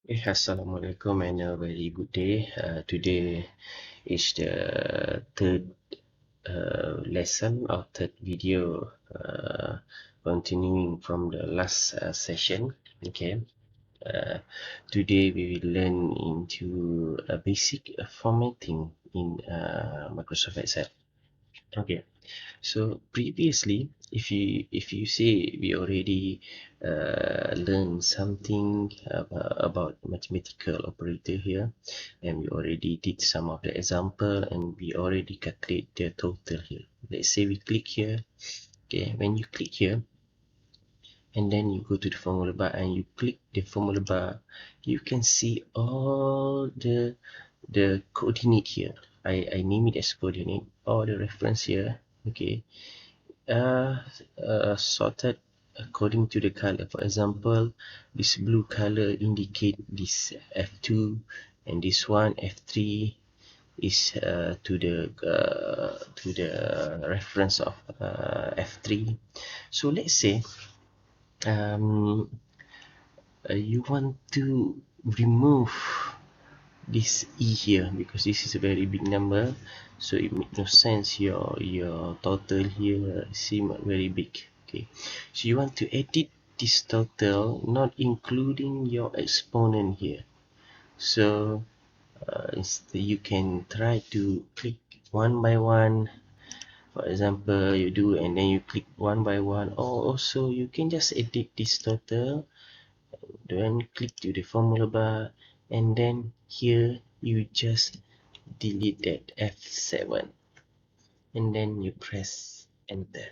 Assalamualaikum and a very good day. Today is the third lesson or third video, continuing from the last session. Okay. Uh, Today we will learn into a basic formatting in Microsoft Excel. Okay. So previously, if you say we already learned something about mathematical operator here, and we already did some of the example, and we already calculate the total here. Let's say we click here. Okay, when you click here, and then you go to the formula bar and you click the formula bar, you can see all the coordinate here. I name it as coordinate, all the reference here. Okay, uh, sorted according to the color. For example, this blue color indicate this F2, and this one F3 is to the reference of F3. So let's say um, you want to remove this E here because this is a very big number, so it makes no sense your total here seem very big. Okay, so you want to edit this total not including your exponent here. So you can try to click one by one. For example, you do and then you click one by one, or also you can just edit this total, then click to the formula bar, and then here you just delete that F7, and then you press enter,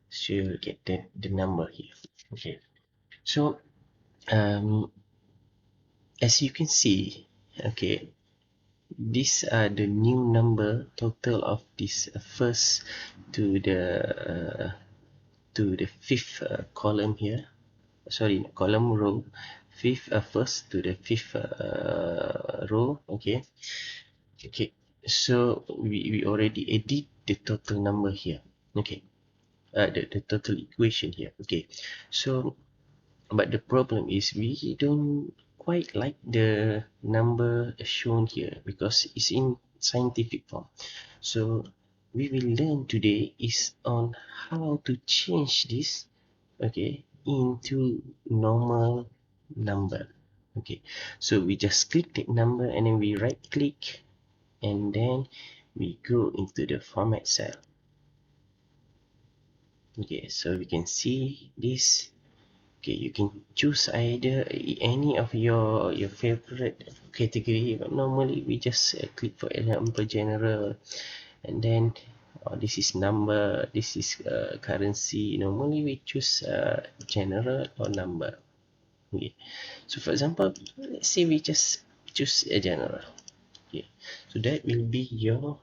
so you'll get the number here. Okay, so as you can see, okay, these are the new number total of this first to the fifth column here, sorry, column row, fifth first to the fifth row. Okay, so we already edit the total number here. Okay, the total equation here. Okay, so but the problem is we don't quite like the number shown here because it's in scientific form. So we will learn today is on how to change this, okay, into normal number. Okay, so we just click that number and then we right click, and then we go into the format cell. Okay, so we can see this. Okay, you can choose either any of your favorite category, but normally we just click, for example, general, and then this is number, this is currency. Normally we choose general or number. Okay, so for example, let's say we just choose a general. Okay, so that will be your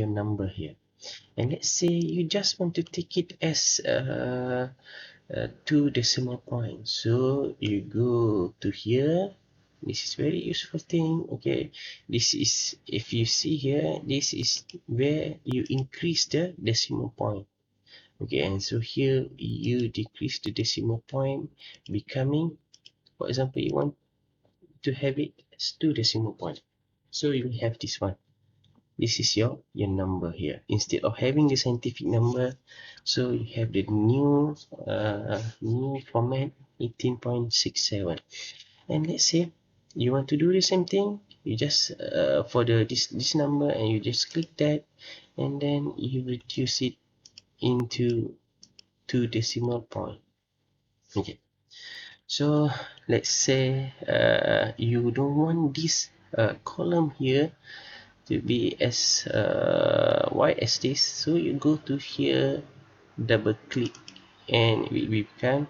number here. And let's say you just want to take it as 2 decimal points, so you go to here. This is very useful thing. Okay, this is, if you see here, this is where you increase the decimal point. Okay, and so here you decrease the decimal point, becoming, for example, you want to have it as 2 decimal point, so you have this one. This is your number here, instead of having the scientific number. So you have the new format, 18.67. And let's say you want to do the same thing, you just for this number, and you just click that, and then you reduce it into 2 decimal point. Okay, so let's say you don't want this column here to be as wide as this, so you go to here, double click, and we can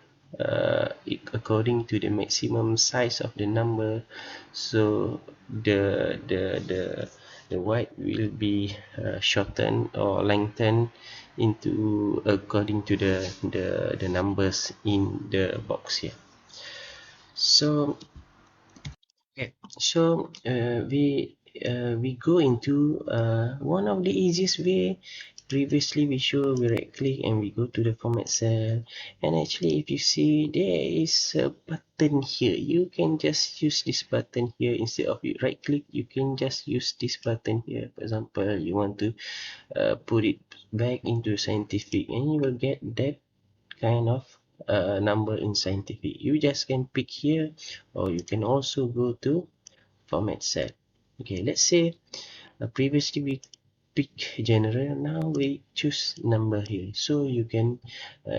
according to the maximum size of the number, so the wide will be shortened or lengthened into according to the numbers in the box here. So okay, so we go into one of the easiest way previously we right click and we go to the format cell, and actually if you see there is a button here, you can just use this button here. Instead of you right click, you can just use this button here. For example, you want to put it back into scientific, and you will get that kind of number in scientific. You just can pick here, or you can also go to format cell. Okay, let's say previously we pick general, now we choose number here, so you can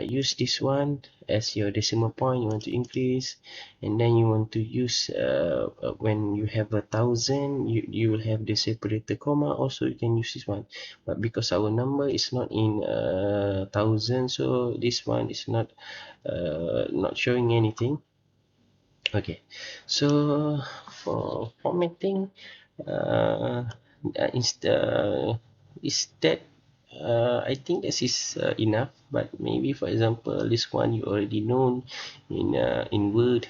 use this one as your decimal point. You want to increase, and then you want to use when you have 1,000, you will have the separator comma. Also you can use this one, but because our number is not in 1,000, so this one is not showing anything. Okay, so for formatting, uh, is that I think this is enough. But maybe for example this one you already known in Word,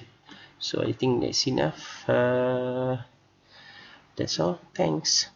so I think that's enough. That's all. Thanks.